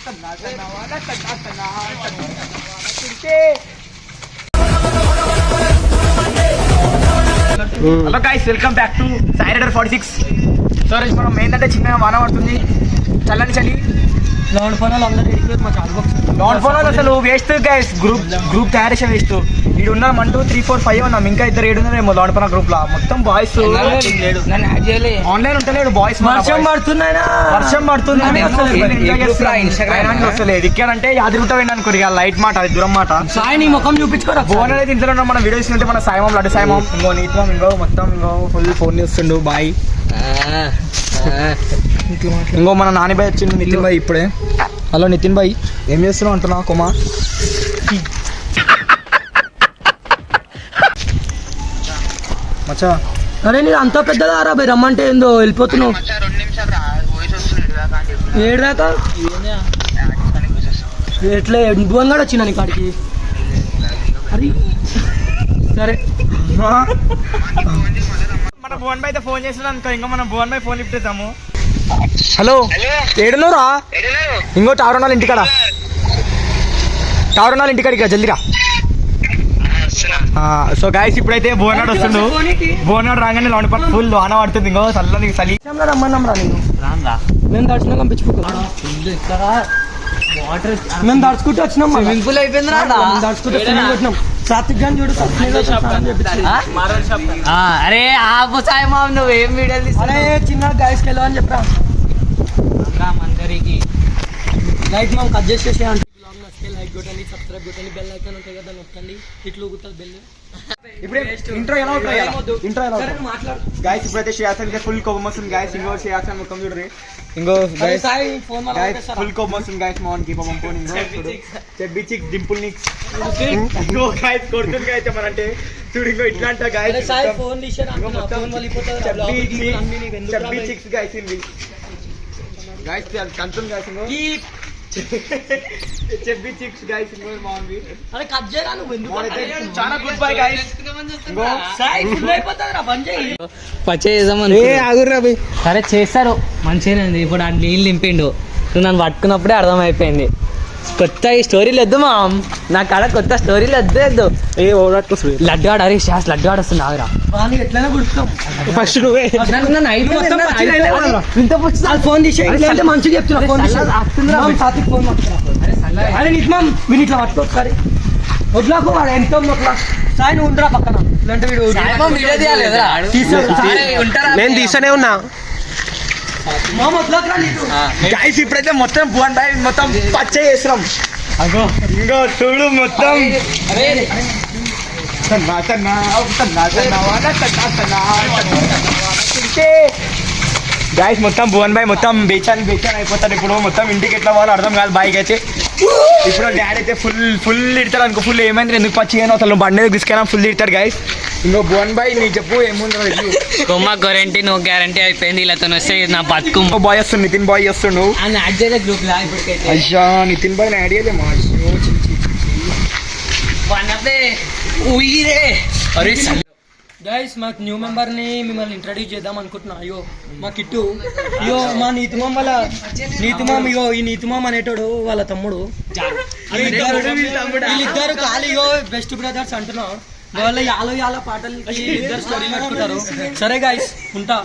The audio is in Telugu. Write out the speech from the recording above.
Hello guys, welcome back to Sai rider 46. So మనం ఏంటంటే చిన్న వాన పడుతుంది, చల్లని చలి. లాండ్ ఫోనాలు అందరూ ఎడిపోయి మా చాలు లాండ్ ఫోన్ అసలు వేస్ట్ గైస్, గ్రూప్ తయారు చేసే వేస్ట్. ఈడు ఉన్నాం 1 2 3 4 5 ఉన్నాం, ఇంకా ఇద్దరు 7 ఉన్నారేమో లాండ్ ఫోన్ గ్రూప్ లో. మొత్తం బాయ్స్ ఆన్లైన్ ఉంటలేడు. బాయ్స్ వర్షం పడుతున్నాయినా, వర్షం పడుతుంది వస్తలేదు. ఇక్కడంటే యాదగిరిగుట్ట పోయినా అనుకో, లైట్ మాట, అది దూరం మాట. సాయి నీ ముఖం చూపించుకోరా. ఫోన్ అనేది ఇంట్లో ఉన్న మన వీడియోస్ ఉంటే మన సాయిమం లడ్డు సాయిమం ఇంకో నీత్వం ఇంకో మొత్తం ఇంకో ఫుల్ ఫోన్ చేస్తుండు. బాయ్ ఇంకో మన నాని బాయ్ వచ్చిండు, నితిన్ బాయ్ ఇప్పుడే. హలో నితిన్ బాయ్, ఏం చేస్తున్నావు అంటున్నా కుమా? మచ్చా అరే నేను అంత పెద్దదా రా భయ్, రమ్మంటే ఏందో వెళ్ళిపోతున్నావు. ఏడు దాకా ఎట్లే భువన్ గడ వచ్చినా నీ కాడికి. అరే సరే, మన భువన్ బాయ్ అయితే ఫోన్ చేస్తున్నాను అనుకో, ఇంకా మనం భువన్ బాయ్ ఫోన్ లిఫ్ట్ చేద్దాము. హలో ఏడున్నారా? ఇంకో టవర్ ఇంటికాడ, టవర్ ఇంటికాడికి జల్దిరా. సో గాయస్ ఇప్పుడైతే భువనాడు వస్తుండు. భువనాడు రాగానే లాండ్ పట్ ఫుల్ వాన పడుతుంది. ఇంకో చల్లని చలి. రమ్మన్నాం రా నేను మేము దర్శనం పంపించుకో. మేము దడుచుకుంటూ వచ్చినాం. స్విమ్మింగ్ పూల్ అయిపోయింది. దడుచుకుంటూ సాత్విక్ గాని చూడు, అరే ఆపు సాయి మామ్, నువ్వేం వీడియోలు తీస్తా? అరే చిన్న గాయస్కి వెళ్ళా అని చెప్పరా. మందరికి లైక్ మనం కట్ చేసేసి అంటే లైక్ కొట్టండి, సబ్స్క్రైబ్ కొట్టండి, బెల్ ఐకాన్ ఉంటుంది కదా నొక్కండి, ఇట్లా ఊగుతుంది బెల్. ఇప్పుడు ఇంట్రో ఎలా ఉంటుంది? ఇంట్రో ఎలా మాట్లాడు గాయస్. ఇప్పుడైతే శ్రేయాసన్ ఫుల్ కోపం వస్తుంది గాయస్. ఇంకో శ్రేయాసన్ ముఖం చూడరు. ఇంకో ఫుల్ కోపం వస్తుంది గాయస్. మోహన్ కి పాపం ఫోన్ ఇంకో చూడు, చెబ్బి చిక్ డింపుల్ నిక్స్ ఇంకో గాయస్ కొడుతుంది గాయస్. మన అంటే చూడు ఇంకో ఇట్లా అంట గాయస్. చెబ్బి చిక్స్ గాయస్ ఇవి గాయస్. కంటుంది గాయస్. ఇంకో చెబ్బి చిక్స్ గాయస్. ఇంకో మోహన్ వి అరే కట్ చేయరా నువ్వు ఎందుకు? చాలా గుడ్ బై గాయస్. సరే చేస్తారు మంచిగానే ఉంది. ఇప్పుడు ఆ నీళ్ళు నింపిండు, నువ్వు నన్ను పట్టుకున్నప్పుడే అర్థమైపోయింది. కొత్త ఈ స్టోరీలు వద్దు మా, నా కాడ కొత్త స్టోరీలు వద్దు. లడ్డు ఆడ, అరే శాస్ లడ్డు ఆడ వస్తుంది. ఆగరా ఎట్లయినా గుర్తున్నాం. ఫస్ట్ నువ్వే ఫోన్ తీసే మంచిగా చెప్తున్నా. ఫోన్ ఫోన్ అరే నిజమా వీని ఇట్లా పట్టుకో ఒకసారి. వడ్లకు వాడు ఎంతో మొట్లా. సాయి నువ్వు ఉండరా పక్కన, ఇలాంటి నేను తీసానే ఉన్నా. గైస్ ఇప్పుడైతే మొత్తం భువన్ బాయ్ మొత్తం పచ్చ చేస్తున్నాం. ఇంకో చూడు మొత్తం గాయస్. మొత్తం భువన్ బాయ్ మొత్తం బేచాన్ అయిపోతారు. ఇప్పుడు మొత్తం ఇంటికి ఎట్లా పోవాలో అర్థం కాదు బాయ్కి అయితే. ఇప్పుడు డాడీ అయితే ఫుల్ ఇడతాడు అనుకో. ఫుల్ ఏమైంది ఎందుకు పచ్చి అయినా అసలు బండి తీసుకెళ్ళా ఫుల్ ఇడతాడు గాయస్. ఇంకో భువన్ బాయ్ నీ చెప్పు ఏముంది? కొమ్మ గ్యారంటీ నో గ్యారంటీ అయిపోయింది. ఇలా వస్తే నా బతుకు. బాయ్ వస్తుండు, నితిన్ బాయ్ వస్తుండు. గ్రూప్ అయ్యా నితిన్ బాయ్ యాడ్ చేయలే మా. గైస్ మాకు న్యూ మెంబర్ ని మిమ్మల్ని ఇంట్రడ్యూస్ చేద్దాం అనుకుంటున్నా. అయ్యో మా కిట్టు, అయ్యో మా నీతిమామ్ వాళ్ళ నీతిమామ్, ఇగో ఈ నీతిమామ్ అనేటోడు వాళ్ళ తమ్ముడు. వీళ్ళిద్దరు ఖాళీగో బెస్ట్ బ్రదర్స్ అంటున్నాం. వాళ్ళ యాలో పాటలకి ఇద్దరు స్టోరీ పెట్టుకుంటారు. సరే గైస్ ఉంటా.